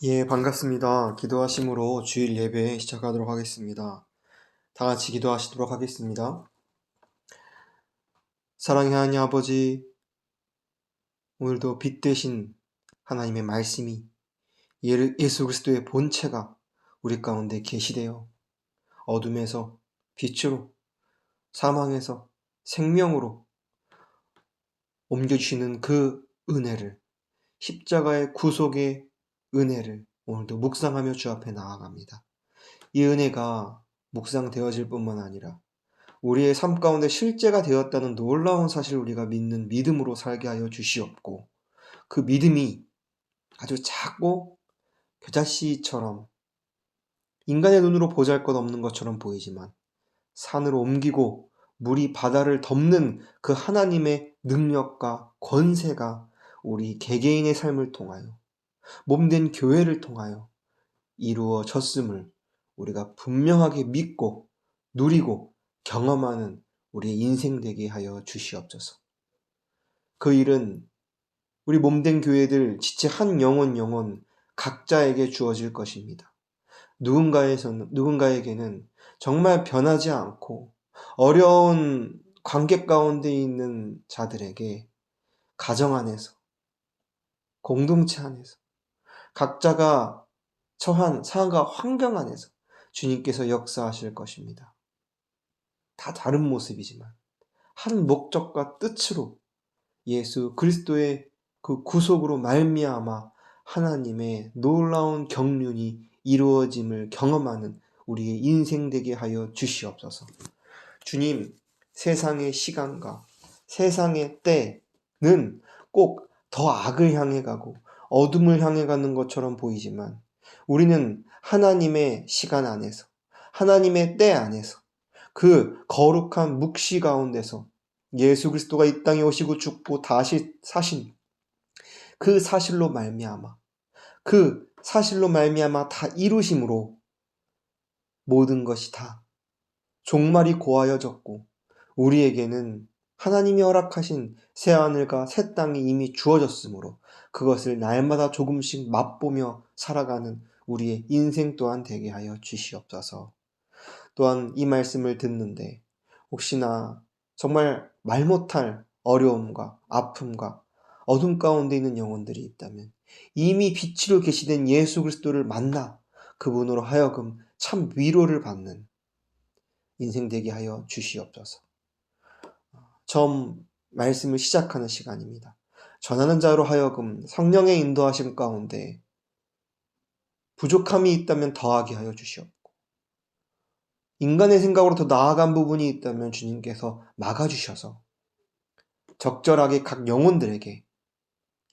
예, 반갑습니다. 기도하심으로 주일 예배 시작하도록 하겠습니다. 다 같이 기도하시도록 하겠습니다. 사랑의 하나님 아버지, 오늘도 빛 대신 하나님의 말씀이 예수 그리스도의 본체가 우리 가운데 계시되어 어둠에서 빛으로, 사망에서 생명으로 옮겨주시는 그 은혜를, 십자가의 구속의 은혜를 오늘도 묵상하며 주 앞에 나아갑니다. 이 은혜가 묵상되어질 뿐만 아니라 우리의 삶 가운데 실제가 되었다는 놀라운 사실을 우리가 믿는 믿음으로 살게 하여 주시옵고, 그 믿음이 아주 작고 겨자씨처럼 인간의 눈으로 보잘것없는 것처럼 보이지만 산을 옮기고 물이 바다를 덮는 그 하나님의 능력과 권세가 우리 개개인의 삶을 통하여, 몸된 교회를 통하여 이루어졌음을 우리가 분명하게 믿고 누리고 경험하는 우리의 인생 되게 하여 주시옵소서. 그 일은 우리 몸된 교회들 지체 한 영혼 각자에게 주어질 것입니다. 누군가에게는 정말 변하지 않고 어려운 관계 가운데 있는 자들에게 가정 안에서, 공동체 안에서, 각자가 처한 상황과 환경 안에서 주님께서 역사하실 것입니다. 다 다른 모습이지만 한 목적과 뜻으로 예수 그리스도의 그 구속으로 말미암아 하나님의 놀라운 경륜이 이루어짐을 경험하는 우리의 인생 되게 하여 주시옵소서. 주님, 세상의 시간과 세상의 때는 꼭 더 악을 향해 가고 어둠을 향해 가는 것처럼 보이지만 우리는 하나님의 시간 안에서, 하나님의 때 안에서, 그 거룩한 묵시 가운데서 예수 그리스도가 이 땅에 오시고 죽고 다시 사신 그 사실로 말미암아 다 이루심으로 모든 것이 다 종말이 고하여졌고 우리에게는 하나님이 허락하신 새하늘과 새 땅이 이미 주어졌으므로 그것을 날마다 조금씩 맛보며 살아가는 우리의 인생 또한 되게 하여 주시옵소서. 또한 이 말씀을 듣는데 혹시나 정말 말 못할 어려움과 아픔과 어둠 가운데 있는 영혼들이 있다면 이미 빛으로 계시된 예수 그리스도를 만나 그분으로 하여금 참 위로를 받는 인생 되게 하여 주시옵소서. 처음 말씀을 시작하는 시간입니다. 전하는 자로 하여금 성령의 인도하심 가운데 부족함이 있다면 더하게 하여 주시옵고, 인간의 생각으로 더 나아간 부분이 있다면 주님께서 막아주셔서 적절하게 각 영혼들에게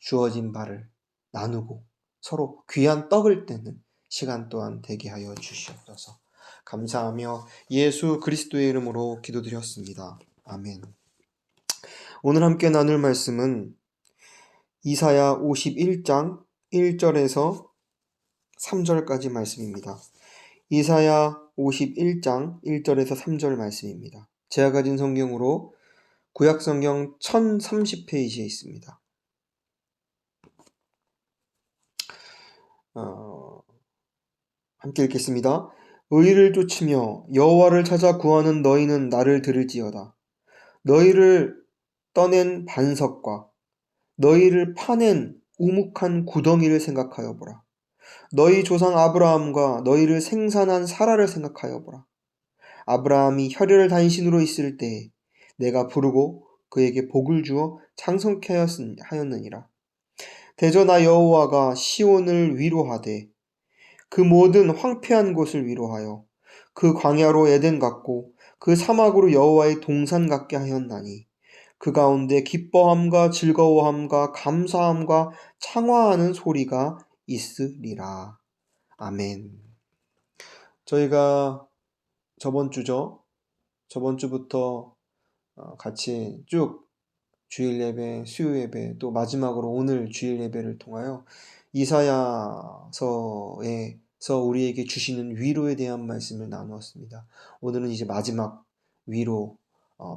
주어진 바를 나누고 서로 귀한 떡을 떼는 시간 또한 되게 하여 주시옵소서. 감사하며 예수 그리스도의 이름으로 기도드렸습니다. 아멘. 오늘 함께 나눌 말씀은 이사야 51장 1절에서 3절까지 말씀입니다. 이사야 51장 1절에서 3절 말씀입니다. 제가 가진 성경으로 구약성경 1030페이지에 있습니다. 함께 읽겠습니다. 의를 쫓으며 여호와를 찾아 구하는 너희는 나를 들을지어다. 너희를 떠낸 반석과 너희를 파낸 우묵한 구덩이를 생각하여 보라. 너희 조상 아브라함과 너희를 생산한 사라를 생각하여 보라. 아브라함이 혈혈 단신으로 있을 때에 내가 부르고 그에게 복을 주어 장성케 하였느니라. 대저 나 여호와가 시온을 위로하되 그 모든 황폐한 곳을 위로하여 그 광야로 에덴 같고 그 사막으로 여호와의 동산 같게 하였나니 그 가운데 기뻐함과 즐거워함과 감사함과 창화하는 소리가 있으리라. 아멘. 저희가 저번 주부터 같이 쭉 주일 예배, 수요 예배, 또 마지막으로 오늘 주일 예배를 통하여 이사야서에서 우리에게 주시는 위로에 대한 말씀을 나누었습니다. 오늘은 이제 마지막 위로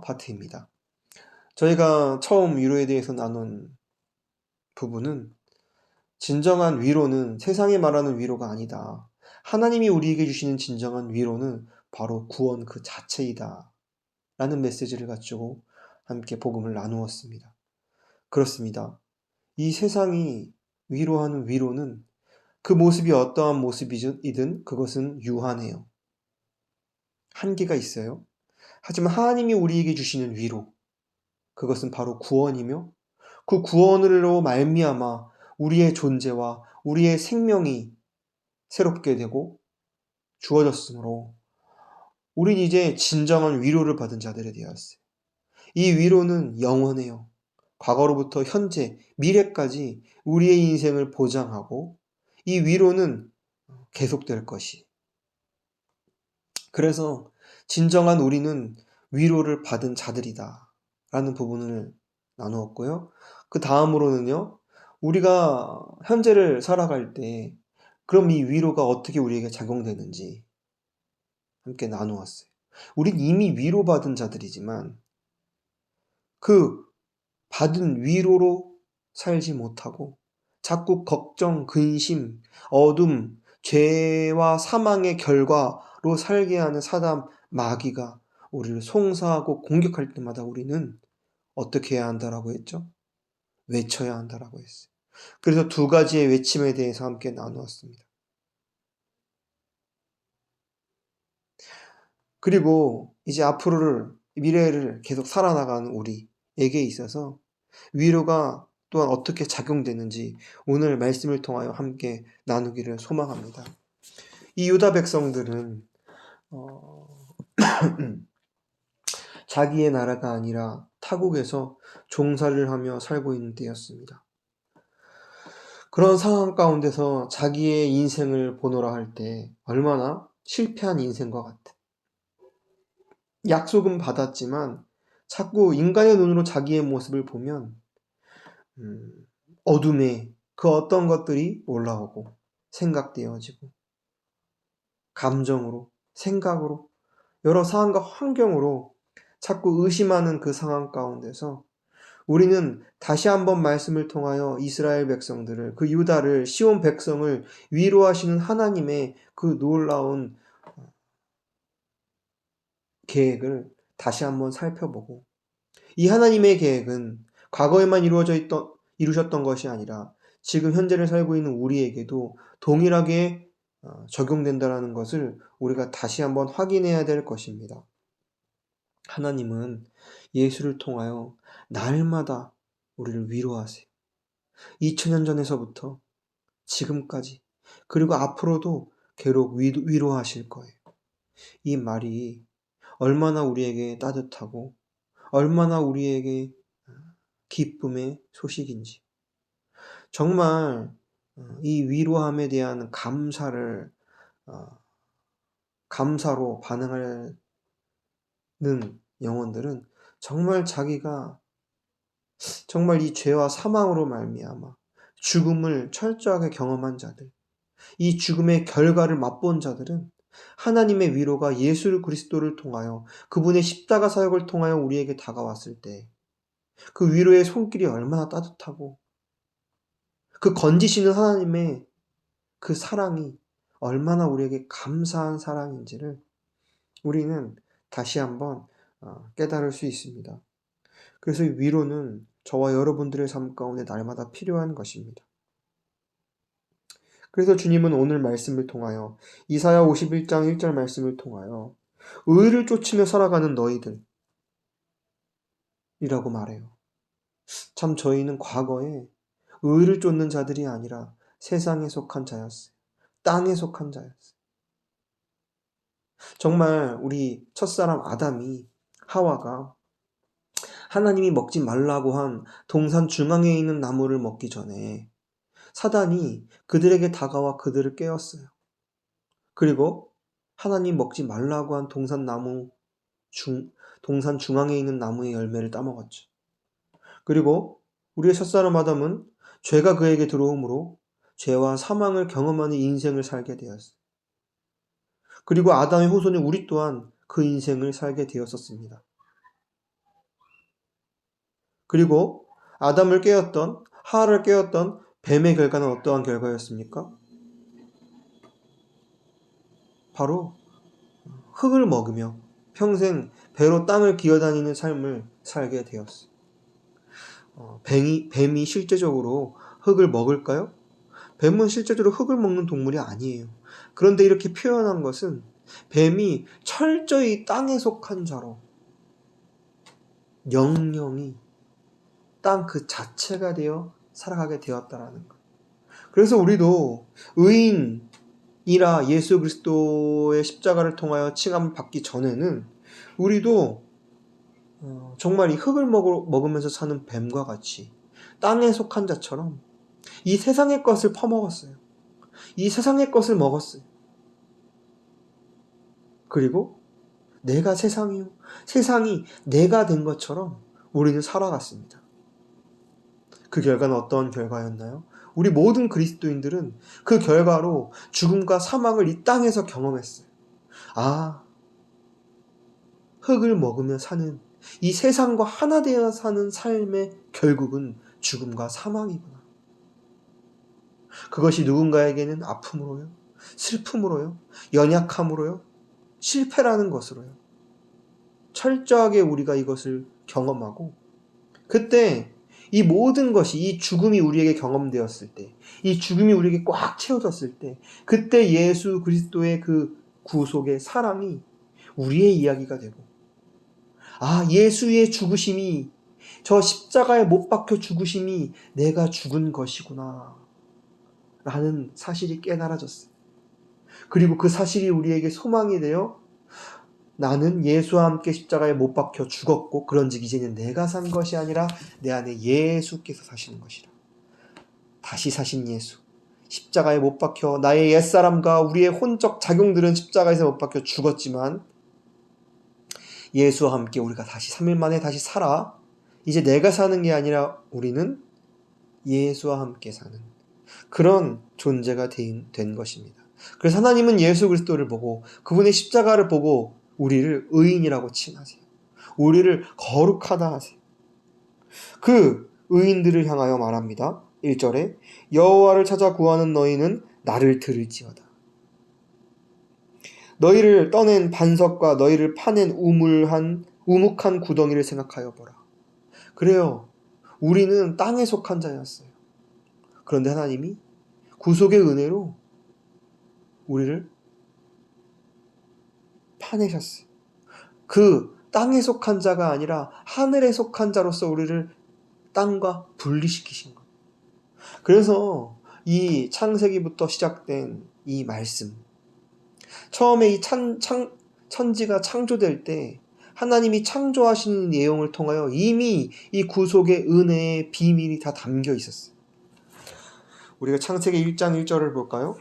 파트입니다. 저희가 처음 위로에 대해서 나눈 부분은 진정한 위로는 세상이 말하는 위로가 아니다. 하나님이 우리에게 주시는 진정한 위로는 바로 구원 그 자체이다. 라는 메시지를 가지고 함께 복음을 나누었습니다. 그렇습니다. 이 세상이 위로하는 위로는 그 모습이 어떠한 모습이든 그것은 유한해요. 한계가 있어요. 하지만 하나님이 우리에게 주시는 위로, 그것은 바로 구원이며 그 구원으로 말미암아 우리의 존재와 우리의 생명이 새롭게 되고 주어졌으므로 우린 이제 진정한 위로를 받은 자들이 되었어요. 이 위로는 영원해요. 과거로부터 현재, 미래까지 우리의 인생을 보장하고 이 위로는 계속될 것이. 그래서 진정한 우리는 위로를 받은 자들이다 라는 부분을 나누었고요. 그 다음으로는요, 우리가 현재를 살아갈 때 그럼 이 위로가 어떻게 우리에게 작용되는지 함께 나누었어요. 우린 이미 위로받은 자들이지만 그 받은 위로로 살지 못하고 자꾸 걱정, 근심, 어둠, 죄와 사망의 결과로 살게 하는 사단 마귀가 우리를 송사하고 공격할 때마다 우리는 어떻게 해야 한다라고 했죠? 외쳐야 한다라고 했어요. 그래서 두 가지의 외침에 대해서 함께 나누었습니다. 그리고 이제 앞으로를 미래를 계속 살아나가는 우리에게 있어서 위로가 또한 어떻게 작용되는지 오늘 말씀을 통하여 함께 나누기를 소망합니다. 이 유다 백성들은 자기의 나라가 아니라 타국에서 종살이를 하며 살고 있는 때였습니다. 그런 상황 가운데서 자기의 인생을 보노라 할 때 얼마나 실패한 인생과 같아. 약속은 받았지만 자꾸 인간의 눈으로 자기의 모습을 보면 어둠에 그 어떤 것들이 올라오고 생각되어지고 감정으로, 생각으로, 여러 상황과 환경으로 자꾸 의심하는 그 상황 가운데서 우리는 다시 한번 말씀을 통하여 이스라엘 백성들을, 그 유다를, 시온 백성을 위로하시는 하나님의 그 놀라운 계획을 다시 한번 살펴보고, 이 하나님의 계획은 과거에만 이루셨던 것이 아니라 지금 현재를 살고 있는 우리에게도 동일하게 적용된다는 것을 우리가 다시 한번 확인해야 될 것입니다. 하나님은 예수를 통하여 날마다 우리를 위로하세요. 2000년 전에서부터 지금까지 그리고 앞으로도 계속 위로하실 거예요. 이 말이 얼마나 우리에게 따뜻하고 얼마나 우리에게 기쁨의 소식인지, 정말 이 위로함에 대한 감사로 반응하는 영혼들은 정말 이 죄와 사망으로 말미암아 죽음을 철저하게 경험한 자들, 이 죽음의 결과를 맛본 자들은 하나님의 위로가 예수 그리스도를 통하여 그분의 십자가 사역을 통하여 우리에게 다가왔을 때 그 위로의 손길이 얼마나 따뜻하고 그 건지시는 하나님의 그 사랑이 얼마나 우리에게 감사한 사랑인지를 우리는 다시 한번 깨달을 수 있습니다. 그래서 이 위로는 저와 여러분들의 삶 가운데 날마다 필요한 것입니다. 그래서 주님은 오늘 말씀을 통하여 이사야 51장 1절 말씀을 통하여 의를 쫓으며 살아가는 너희들이라고 말해요. 참 저희는 과거에 의를 쫓는 자들이 아니라 세상에 속한 자였어요. 땅에 속한 자였어요. 정말 우리 첫사람 아담이, 하와가 하나님이 먹지 말라고 한 동산 중앙에 있는 나무를 먹기 전에 사단이 그들에게 다가와 그들을 깨웠어요. 그리고 하나님 먹지 말라고 한 동산 중앙에 있는 나무의 열매를 따먹었죠. 그리고 우리의 첫사람 아담은 죄가 그에게 들어오므로 죄와 사망을 경험하는 인생을 살게 되었어요. 그리고 아담의 후손인 우리 또한 그 인생을 살게 되었었습니다. 그리고 하와를 깨웠던 뱀의 결과는 어떠한 결과였습니까? 바로 흙을 먹으며 평생 배로 땅을 기어다니는 삶을 살게 되었어요. 뱀이 실제적으로 흙을 먹을까요? 뱀은 실제적으로 흙을 먹는 동물이 아니에요. 그런데 이렇게 표현한 것은 뱀이 철저히 땅에 속한 자로 영영이 땅 그 자체가 되어 살아가게 되었다라는 것. 그래서 우리도 의인이라 예수 그리스도의 십자가를 통하여 칭함을 받기 전에는 우리도 정말 이 흙을 먹으면서 사는 뱀과 같이 땅에 속한 자처럼 이 세상의 것을 퍼먹었어요. 이 세상의 것을 먹었어요. 그리고 내가 세상이요, 세상이 내가 된 것처럼 우리는 살아갔습니다. 그 결과는 어떤 결과였나요? 우리 모든 그리스도인들은 그 결과로 죽음과 사망을 이 땅에서 경험했어요. 아, 흙을 먹으며 사는 이 세상과 하나 되어 사는 삶의 결국은 죽음과 사망이구나. 그것이 누군가에게는 아픔으로요, 슬픔으로요, 연약함으로요, 실패라는 것으로요. 철저하게 우리가 이것을 경험하고 그때 이 모든 것이, 이 죽음이 우리에게 경험되었을 때, 이 죽음이 우리에게 꽉 채워졌을 때, 그때 예수 그리스도의 그 구속의 사랑이 우리의 이야기가 되고, 아, 예수의 죽으심이, 저 십자가에 못 박혀 죽으심이 내가 죽은 것이구나 라는 사실이 깨달아졌어요. 그리고 그 사실이 우리에게 소망이 되어 나는 예수와 함께 십자가에 못 박혀 죽었고 그런즉 이제는 내가 산 것이 아니라 내 안에 예수께서 사시는 것이라. 다시 사신 예수, 십자가에 못 박혀 나의 옛사람과 우리의 혼적 작용들은 십자가에서 못 박혀 죽었지만 예수와 함께 우리가 다시 3일 만에 다시 살아. 이제 내가 사는 게 아니라 우리는 예수와 함께 사는 그런 존재가 된 것입니다. 그래서 하나님은 예수 그리스도를 보고 그분의 십자가를 보고 우리를 의인이라고 칭하세요. 우리를 거룩하다 하세요. 그 의인들을 향하여 말합니다. 1절에 여호와를 찾아 구하는 너희는 나를 들을지어다. 너희를 떠낸 반석과 너희를 파낸 우묵한 구덩이를 생각하여 보라. 그래요. 우리는 땅에 속한 자였어요. 그런데 하나님이 구속의 은혜로 우리를 파내셨어요. 그 땅에 속한 자가 아니라 하늘에 속한 자로서 우리를 땅과 분리시키신 것. 그래서 이 창세기부터 시작된 이 말씀, 처음에 이 천지가 창조될 때 하나님이 창조하시는 내용을 통하여 이미 이 구속의 은혜의 비밀이 다 담겨 있었어요. 우리가 창세기 1장 1절을 볼까요?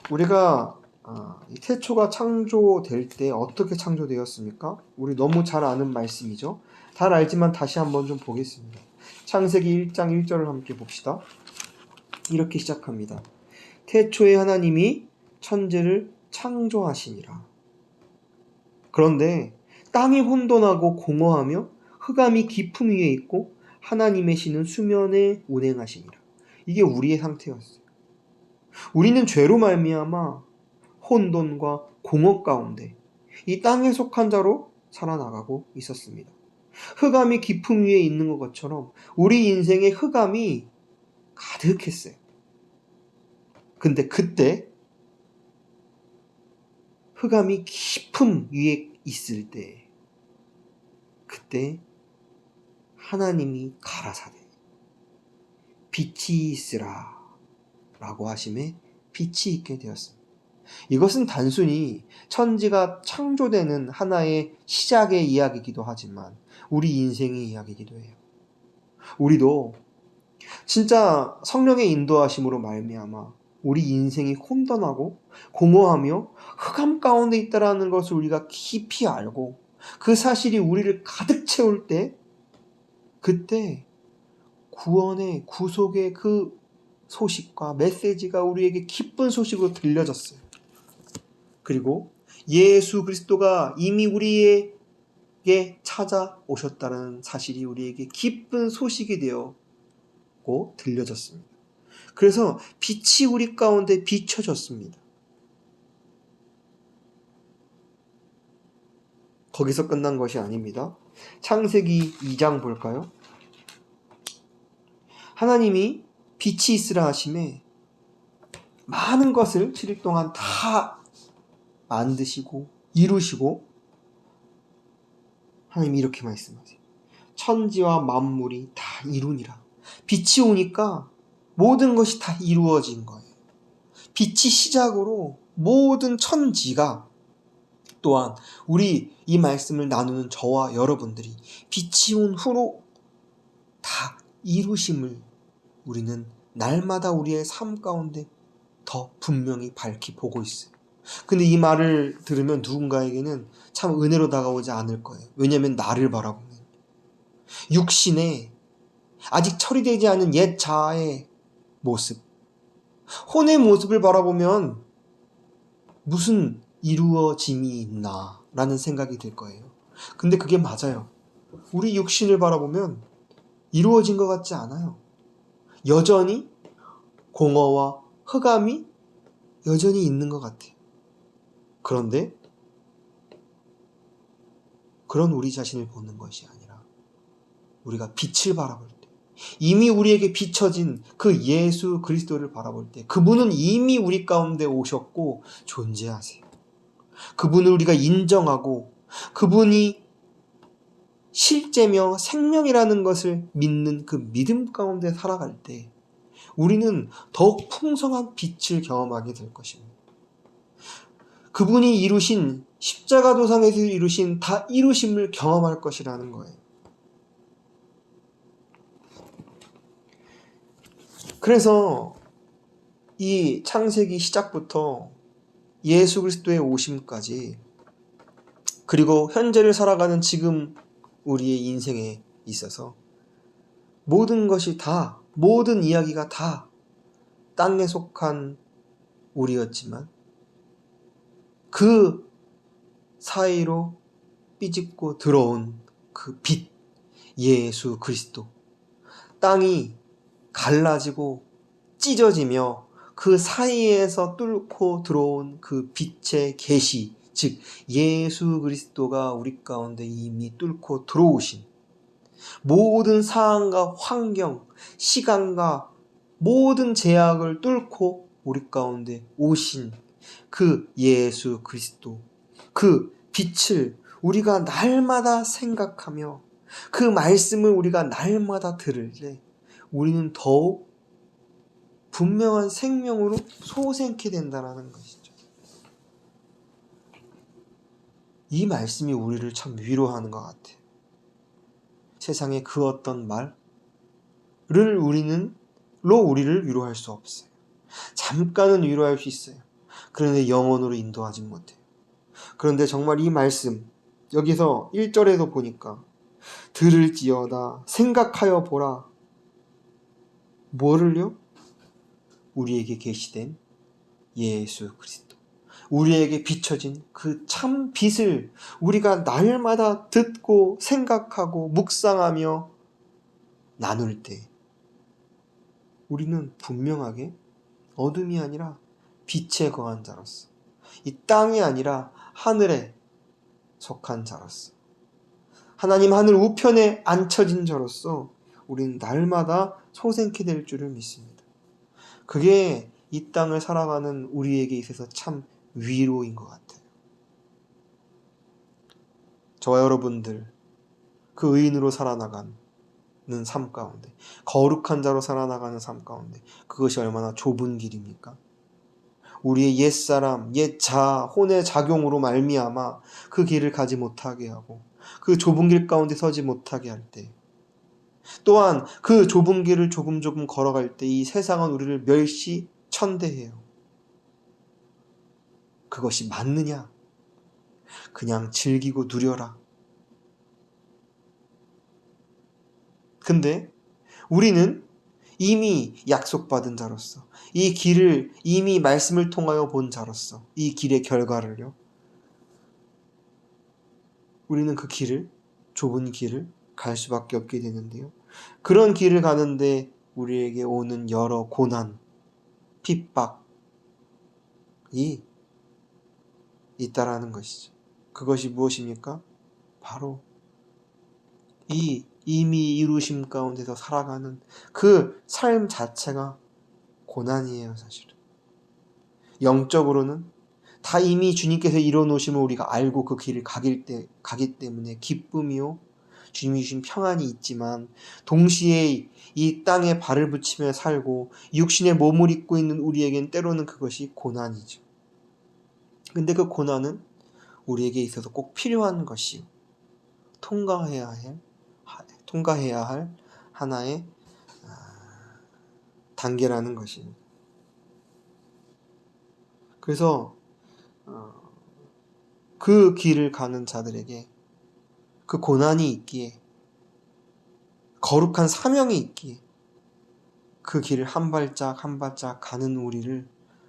우리가 태초가 창조될 때 어떻게 창조되었습니까? 우리 너무 잘 아는 말씀이죠. 잘 알지만 다시 한번 좀 보겠습니다. 창세기 1장 1절을 함께 봅시다. 이렇게 시작합니다. 태초에 하나님이 천지를 창조하시니라. 그런데 땅이 혼돈하고 공허하며 흑암이 깊음 위에 있고 하나님의 신은 수면에 운행하시니라. 이게 우리의 상태였어요. 우리는 죄로 말미암아 혼돈과 공허 가운데 이 땅에 속한 자로 살아나가고 있었습니다. 흑암이 깊음 위에 있는 것처럼 우리 인생의 흑암이 가득했어요. 근데 그때 흑암이 깊음 위에 있을 때 그때 하나님이 가라사대 빛이 있으라 라고 하심에 빛이 있게 되었습니다. 이것은 단순히 천지가 창조되는 하나의 시작의 이야기이기도 하지만 우리 인생의 이야기이기도 해요. 우리도 진짜 성령의 인도하심으로 말미암아 우리 인생이 혼돈하고 공허하며 흑암 가운데 있다라는 것을 우리가 깊이 알고 그 사실이 우리를 가득 채울 때 그때 구원의 구속의 그 소식과 메시지가 우리에게 기쁜 소식으로 들려졌어요. 그리고 예수 그리스도가 이미 우리에게 찾아오셨다는 사실이 우리에게 기쁜 소식이 되었고 들려졌습니다. 그래서 빛이 우리 가운데 비춰졌습니다. 거기서 끝난 것이 아닙니다. 창세기 2장 볼까요? 하나님이 빛이 있으라 하심에 많은 것을 7일 동안 다 만드시고 이루시고, 하나님이 이렇게 말씀하세요. 천지와 만물이 다 이루니라. 빛이 오니까 모든 것이 다 이루어진 거예요. 빛이 시작으로 모든 천지가, 또한 우리 이 말씀을 나누는 저와 여러분들이 빛이 온 후로 다 이루심을 우리는 날마다 우리의 삶 가운데 더 분명히 밝히 보고 있어요. 근데 이 말을 들으면 누군가에게는 참 은혜로 다가오지 않을 거예요. 왜냐하면 나를 바라보는, 육신의 아직 처리되지 않은 옛 자아의 모습, 혼의 모습을 바라보면 무슨 이루어짐이 있나 라는 생각이 들 거예요. 근데 그게 맞아요. 우리 육신을 바라보면 이루어진 것 같지 않아요. 여전히 공허와 흑암이 여전히 있는 것 같아요. 그런데 그런 우리 자신을 보는 것이 아니라 우리가 빛을 바라볼 때, 이미 우리에게 비춰진 그 예수 그리스도를 바라볼 때, 그분은 이미 우리 가운데 오셨고 존재하세요. 그분을 우리가 인정하고 그분이 실제며 생명이라는 것을 믿는 그 믿음 가운데 살아갈 때 우리는 더욱 풍성한 빛을 경험하게 될 것입니다. 그분이 이루신, 십자가 도상에서 이루신 다 이루심을 경험할 것이라는 거예요. 그래서 이 창세기 시작부터 예수 그리스도의 오심까지, 그리고 현재를 살아가는 지금 우리의 인생에 있어서 모든 것이 다, 모든 이야기가 다 땅에 속한 우리였지만 그 사이로 삐집고 들어온 그 빛, 예수 그리스도, 땅이 갈라지고 찢어지며 그 사이에서 뚫고 들어온 그 빛의 계시, 즉 예수 그리스도가 우리 가운데 이미 뚫고 들어오신, 모든 상황과 환경, 시간과 모든 제약을 뚫고 우리 가운데 오신 그 예수 그리스도, 그 빛을 우리가 날마다 생각하며 그 말씀을 우리가 날마다 들을 때 우리는 더욱 분명한 생명으로 소생케 된다는 것이죠. 이 말씀이 우리를 참 위로하는 것 같아요. 세상의 그 어떤 말을 우리를 위로할 수 없어요. 잠깐은 위로할 수 있어요. 그런데 영원으로 인도하지 못해요. 그런데 정말 이 말씀, 여기서 1절에서 보니까 들을지어다 생각하여 보라. 뭐를요? 우리에게 계시된 예수 그리스도, 우리에게 비춰진 그 참 빛을 우리가 날마다 듣고 생각하고 묵상하며 나눌 때 우리는 분명하게 어둠이 아니라 빛에 거한 자로서, 이 땅이 아니라 하늘에 속한 자로서, 하나님 하늘 우편에 앉혀진 자로서 우리는 날마다 소생케 될 줄을 믿습니다. 그게 이 땅을 살아가는 우리에게 있어서 참 위로인 것 같아요. 저와 여러분들, 그 의인으로 살아나가는 삶 가운데, 거룩한 자로 살아나가는 삶 가운데 그것이 얼마나 좁은 길입니까? 우리의 옛사람, 옛자, 혼의 작용으로 말미암아 그 길을 가지 못하게 하고 그 좁은 길 가운데 서지 못하게 할 때, 또한 그 좁은 길을 조금 걸어갈 때 이 세상은 우리를 멸시천대해요. 그것이 맞느냐? 그냥 즐기고 누려라. 근데 우리는 이미 약속받은 자로서, 이 길을 이미 말씀을 통하여 본 자로서 이 길의 결과를요, 우리는 그 길을, 좁은 길을 갈 수밖에 없게 되는데요. 그런 길을 가는데 우리에게 오는 여러 고난, 핍박이 있다라는 것이죠. 그것이 무엇입니까? 바로 이 이미 이루심 가운데서 살아가는 그 삶 자체가 고난이에요, 사실은. 영적으로는 다 이미 주님께서 이뤄놓으심을 우리가 알고 그 길을 가기 때문에 기쁨이요, 주님이 주신 평안이 있지만, 동시에 이 땅에 발을 붙이며 살고 육신의 몸을 입고 있는 우리에겐 때로는 그것이 고난이죠. 근데 그 고난은 우리에게 있어서 꼭 필요한 것이요, 통과해야 할 하나의 단계라는 것입니다. 그래서 그 길을 가는 자들에게 그 고난이 있기에, 거룩한 사명이 있기에 그 길을 한 발짝 한 발짝 가는 우리를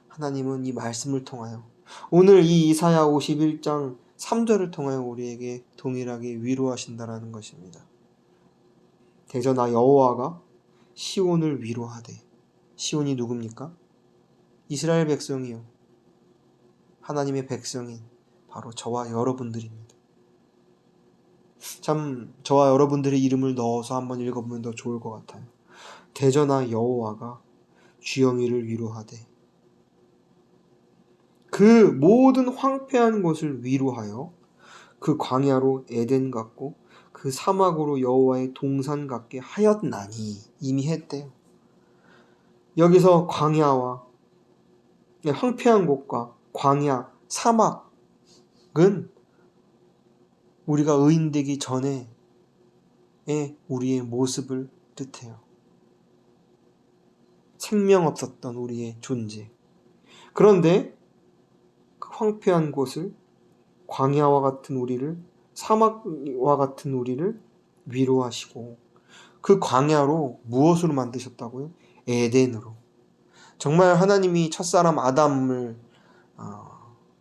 하나님은 이 말씀을 통하여, 오늘 이 이사야 51장 3절을 통하여 우리에게 동일하게 위로하신다라는 것입니다. 대저나 여호와가 시온을 위로하되. 시온이 누굽니까? 이스라엘 백성이요, 하나님의 백성인 바로 저와 여러분들입니다. 참 저와 여러분들의 이름을 넣어서 한번 읽어보면 더 좋을 것 같아요. 대저나 여호와가 쥐영이를 위로하되. 그 모든 황폐한 것을 위로하여 그 광야로 에덴 같고 그 사막으로 여호와의 동산 같게 하였나니. 이미 했대요. 여기서 광야와 황폐한 곳과 광야, 사막은 우리가 의인되기 전에 우리의 모습을 뜻해요. 생명 없었던 우리의 존재. 그런데 그 황폐한 곳을, 광야와 같은 우리를, 사막과 같은 우리를 위로하시고, 그 광야로 무엇으로 만드셨다고요? 에덴으로. 정말 하나님이 첫사람 아담을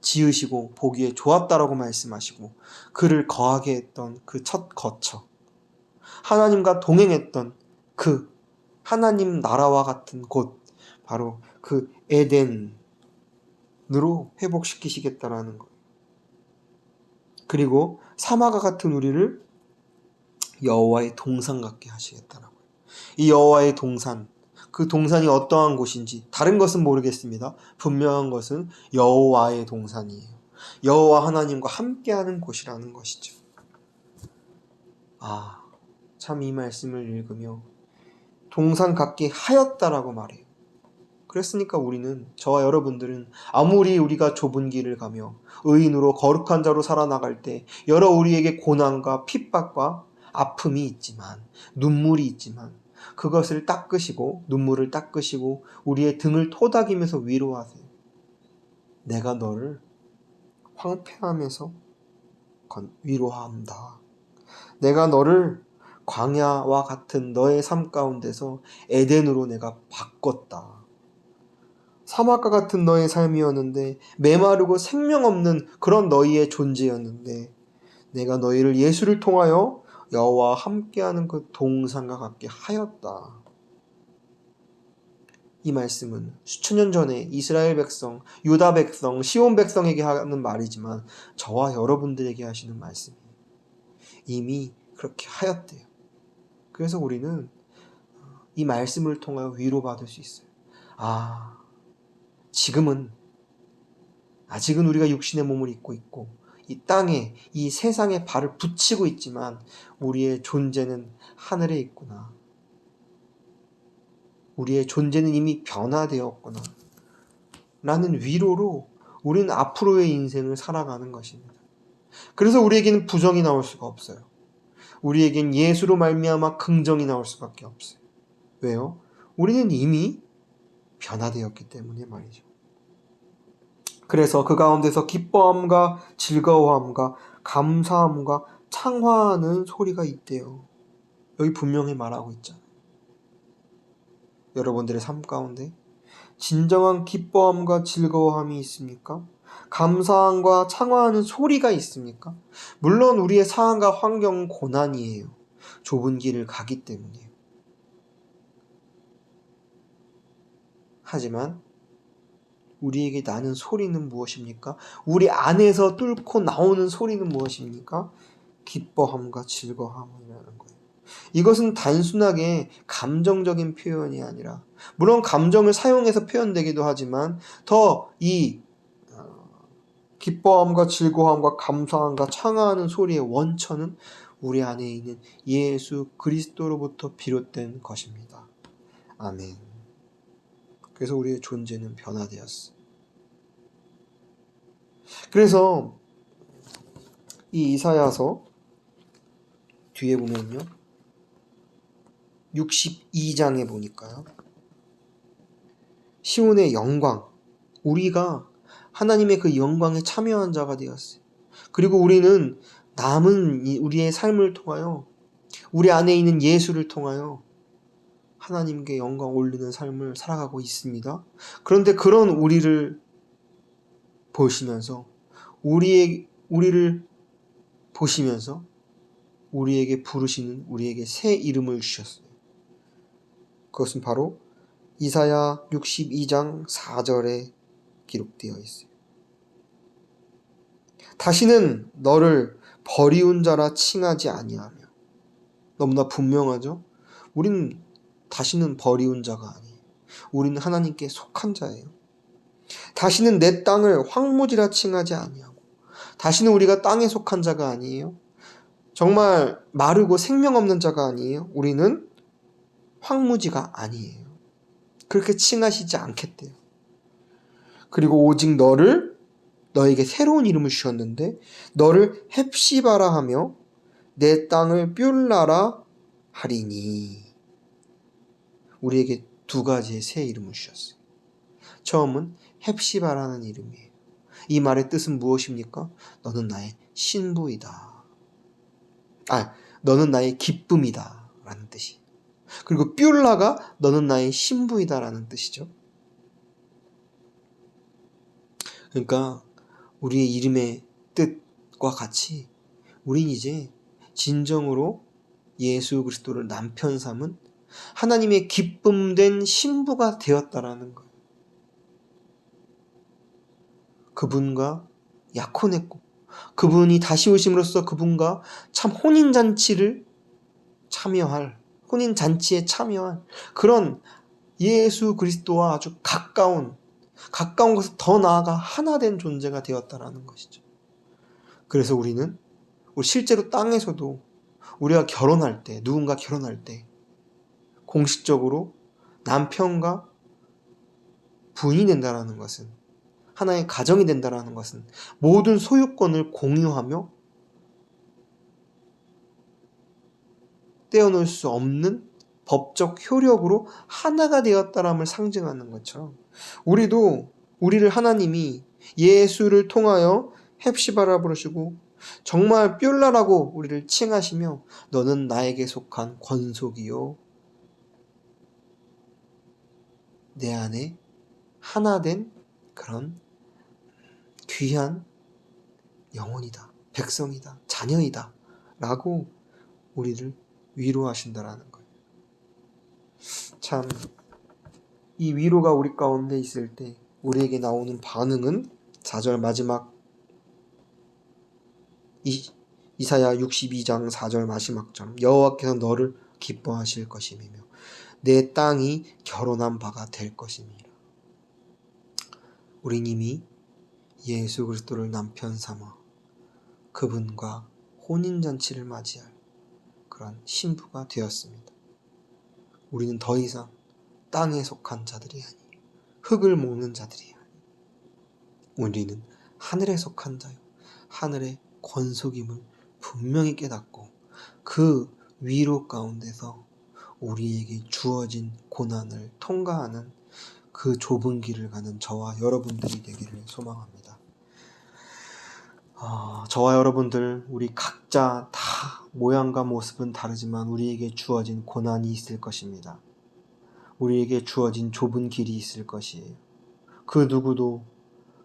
지으시고 보기에 좋았다라고 말씀하시고, 그를 거하게 했던 그 첫 거처, 하나님과 동행했던 그 하나님 나라와 같은 곳, 바로 그 에덴으로 회복시키시겠다라는 것. 그리고 사마가 같은 우리를 여호와의 동산 같게 하시겠다라고요. 이 여호와의 동산, 그 동산이 어떠한 곳인지 다른 것은 모르겠습니다. 분명한 것은 여호와의 동산이에요. 여호와 하나님과 함께하는 곳이라는 것이죠. 참 이 말씀을 읽으며 동산 같게 하였다라고 말해요. 그랬으니까 우리는, 저와 여러분들은 아무리 우리가 좁은 길을 가며 의인으로 거룩한 자로 살아나갈 때 여러 우리에게 고난과 핍박과 아픔이 있지만, 눈물이 있지만, 그것을 닦으시고, 눈물을 닦으시고 우리의 등을 토닥이면서 위로하세요. 내가 너를 황폐함에서 위로한다. 내가 너를 광야와 같은 너의 삶 가운데서 에덴으로 내가 바꿨다. 사막과 같은 너의 삶이었는데, 메마르고 생명 없는 그런 너희의 존재였는데, 내가 너희를 예수를 통하여 여호와와 함께하는 그 동산과 같게 하였다. 이 말씀은 수천 년 전에 이스라엘 백성, 유다 백성, 시온 백성에게 하는 말이지만 저와 여러분들에게 하시는 말씀이에요. 이미 그렇게 하였대요. 그래서 우리는 이 말씀을 통하여 위로받을 수 있어요. 아직은 우리가 육신의 몸을 입고 있고 이 땅에, 이 세상에 발을 붙이고 있지만 우리의 존재는 하늘에 있구나. 우리의 존재는 이미 변화되었구나. 라는 위로로 우리는 앞으로의 인생을 살아가는 것입니다. 그래서 우리에게는 부정이 나올 수가 없어요. 우리에겐 예수로 말미암아 긍정이 나올 수밖에 없어요. 왜요? 우리는 이미 변화되었기 때문에 말이죠. 그래서 그 가운데서 기뻐함과 즐거워함과 감사함과 창화하는 소리가 있대요. 여기 분명히 말하고 있잖아요. 여러분들의 삶 가운데 진정한 기뻐함과 즐거워함이 있습니까? 감사함과 창화하는 소리가 있습니까? 물론 우리의 상황과 환경은 고난이에요. 좁은 길을 가기 때문이에요. 하지만 우리에게 나는 소리는 무엇입니까? 우리 안에서 뚫고 나오는 소리는 무엇입니까? 기뻐함과 즐거움이라는 거예요. 이것은 단순하게 감정적인 표현이 아니라, 물론 감정을 사용해서 표현되기도 하지만 더 이 기뻐함과 즐거움과 감사함과 창화하는 소리의 원천은 우리 안에 있는 예수 그리스도로부터 비롯된 것입니다. 아멘. 그래서 우리의 존재는 변화되었어. 그래서 이 이사야서 뒤에 보면요, 62장에 보니까요, 시온의 영광, 우리가 하나님의 그 영광에 참여한 자가 되었어요. 그리고 우리는 남은 우리의 삶을 통하여, 우리 안에 있는 예수를 통하여 하나님께 영광 올리는 삶을 살아가고 있습니다. 그런데 그런 우리를 보시면서, 우리를 보시면서 우리에게 부르시는, 우리에게 새 이름을 주셨어요. 그것은 바로 이사야 62장 4절에 기록되어 있어요. 다시는 너를 버리운 자라 칭하지 아니하며. 너무나 분명하죠? 우리는 다시는 버리운 자가 아니에요. 우리는 하나님께 속한 자예요. 다시는 내 땅을 황무지라 칭하지 아니하고, 다시는 우리가 땅에 속한 자가 아니에요. 정말 마르고 생명 없는 자가 아니에요. 우리는 황무지가 아니에요. 그렇게 칭하시지 않겠대요. 그리고 오직 너에게 새로운 이름을 주셨는데, 너를 헵시바라 하며 내 땅을 뷸라라 하리니. 우리에게 두 가지의 새 이름을 주셨어요. 처음은 헵시바라는 이름이에요. 이 말의 뜻은 무엇입니까? 너는 나의 신부이다. 너는 나의 기쁨이다 라는 뜻이에요. 그리고 뷸라가 너는 나의 신부이다 라는 뜻이죠. 그러니까 우리의 이름의 뜻과 같이 우린 이제 진정으로 예수 그리스도를 남편 삼은 하나님의 기쁨된 신부가 되었다라는 거예요. 그분과 약혼했고, 그분이 다시 오심으로써 그분과 참 혼인잔치에 참여한 그런 예수 그리스도와 아주 가까운 것에서 더 나아가 하나 된 존재가 되었다라는 것이죠. 그래서 우리 실제로 땅에서도 우리가 누군가 결혼할 때 공식적으로 남편과 부인이 된다라는 것은, 하나의 가정이 된다라는 것은 모든 소유권을 공유하며 떼어놓을 수 없는 법적 효력으로 하나가 되었다람을 상징하는 것처럼, 우리를 하나님이 예수를 통하여 헵시바라 부르시고 정말 뷸라라고 우리를 칭하시며, 너는 나에게 속한 권속이요 내 안에 하나 된 그런 귀한 영혼이다, 백성이다, 자녀이다 라고 우리를 위로하신다라는 거예요. 참, 이 위로가 우리 가운데 있을 때 우리에게 나오는 반응은 4절 마지막, 이사야 62장 4절 마지막처럼 여호와께서 너를 기뻐하실 것이며 내 땅이 결혼한 바가 될 것이니라. 우린 이미 예수 그리스도를 남편 삼아 그분과 혼인잔치를 맞이할 그런 신부가 되었습니다. 우리는 더 이상 땅에 속한 자들이 아니에요. 흙을 먹는 자들이 아니에요. 우리는 하늘에 속한 자요, 하늘의 권속임을 분명히 깨닫고 그 위로 가운데서 우리에게 주어진 고난을 통과하는 그 좁은 길을 가는 저와 여러분들이 되기를 소망합니다. 저와 여러분들, 우리 각자 다 모양과 모습은 다르지만 우리에게 주어진 고난이 있을 것입니다. 우리에게 주어진 좁은 길이 있을 것이에요. 그 누구도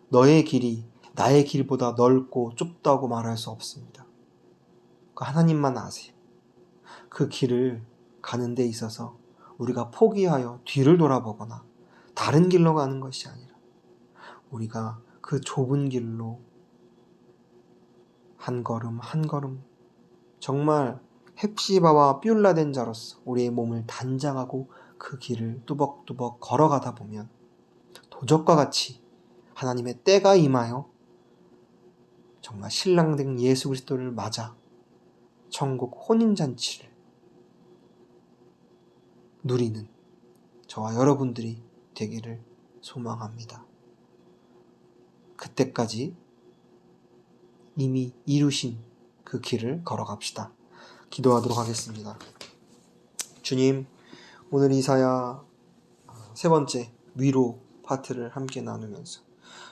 너의 길이 나의 길보다 넓고 좁다고 말할 수 없습니다. 하나님만 아세요. 그 길을 가는 데 있어서 우리가 포기하여 뒤를 돌아보거나 다른 길로 가는 것이 아니라 우리가 그 좁은 길로 한 걸음 한 걸음 정말 헵시바와 뷸라된 자로서 우리의 몸을 단장하고 그 길을 뚜벅뚜벅 걸어가다 보면 도적과 같이 하나님의 때가 임하여 정말 신랑된 예수 그리스도를 맞아 천국 혼인잔치를 누리는 저와 여러분들이 되기를 소망합니다. 그때까지 이미 이루신 그 길을 걸어갑시다. 기도하도록 하겠습니다. 주님, 오늘 이사야 세 번째 위로 파트를 함께 나누면서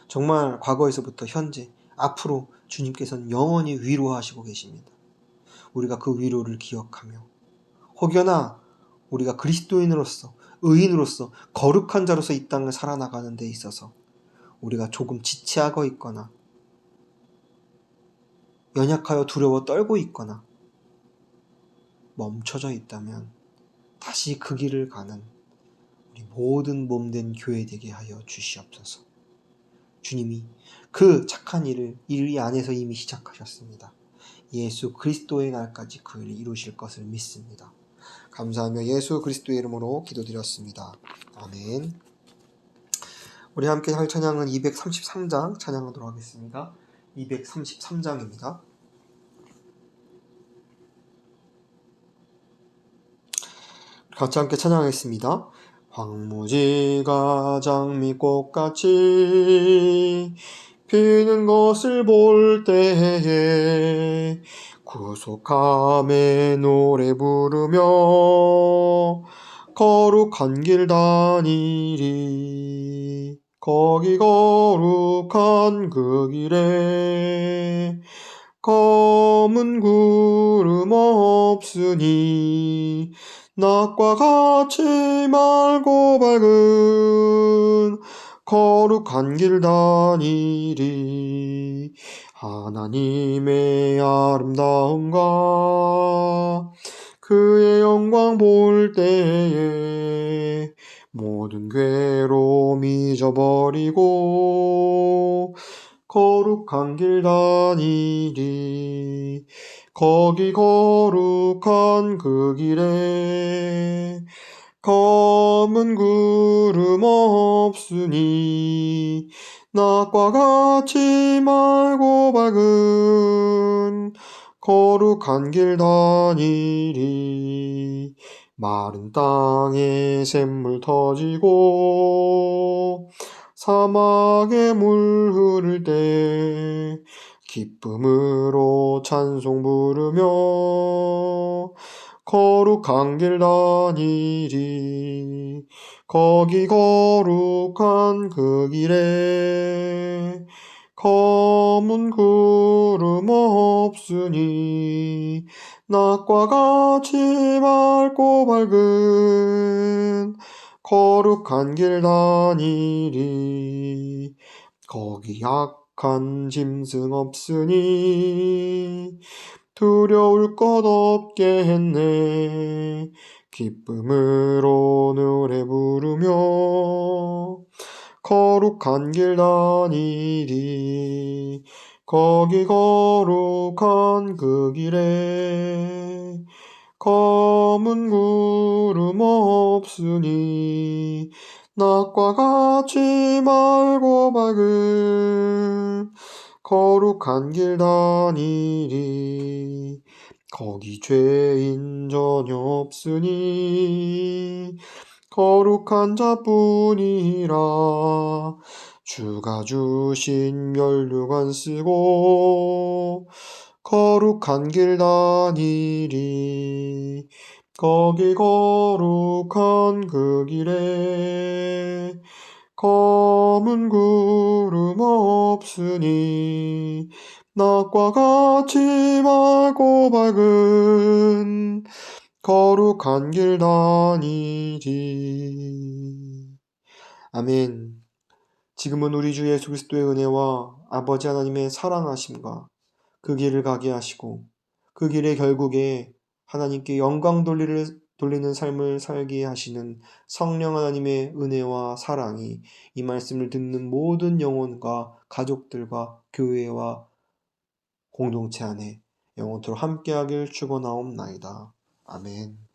정말 과거에서부터 현재, 앞으로 주님께서는 영원히 위로하시고 계십니다. 우리가 그 위로를 기억하며 혹여나 우리가 그리스도인으로서, 의인으로서, 거룩한 자로서 이 땅을 살아나가는 데 있어서 우리가 조금 지체하고 있거나 연약하여 두려워 떨고 있거나 멈춰져 있다면 다시 그 길을 가는 우리 모든 몸된 교회 되게 하여 주시옵소서. 주님이 그 착한 일을 이 안에서 이미 시작하셨습니다. 예수 그리스도의 날까지 그 일을 이루실 것을 믿습니다. 감사하며 예수 그리스도의 이름으로 기도드렸습니다. 아멘. 우리 함께 할 찬양은 233장 찬양하도록 하겠습니다. 233장입니다. 같이 함께 찬양하겠습니다. 황무지가 장미꽃같이 피는 것을 볼 때에 구속함에 노래 부르며 거룩한 길 다니리. 거기 거룩한 그 길에 검은 구름 없으니 낮과 같이 맑고 밝은 거룩한 길 다니리. 하나님의 아름다움과 그의 영광 볼 때에 모든 괴로움 잊어버리고 거룩한 길 다니리. 거기 거룩한 그 길에 검은 구름 없으니 낮과 같이 맑고 밝은 거룩한 길 다니리. 마른 땅에 샘물 터지고 사막에 물 흐를 때 기쁨으로 찬송 부르며 거룩한 길 다니리. 거기 거룩한 그 길에 검은 구름 없으니 낮과 같이 맑고 밝은 거룩한 길 다니리. 거기 약한 짐승 없으니 두려울 것 없게 했네. 기쁨으로 노래 부르며 거룩한 길 다니리. 거기 거룩한 그 길에 검은 구름 없으니 낮과 같이 맑고 밝은 거룩한 길 다니리. 거기 죄인 전혀 없으니 거룩한 자뿐이라. 주가 주신 면류관 쓰고 거룩한 길 다니리. 거기 거룩한 그 길에 검은 구름 없으니 낮과 같이 맑고 밝은 거룩한 길 다니리. 아멘. 지금은 우리 주 예수 그리스도의 은혜와 아버지 하나님의 사랑하심과 그 길을 가게 하시고 그 길의 결국에 하나님께 영광 돌리는 삶을 살게 하시는 성령 하나님의 은혜와 사랑이 이 말씀을 듣는 모든 영혼과 가족들과 교회와 공동체 안에 영원토록 함께하길 축원하옵나이다. 아멘.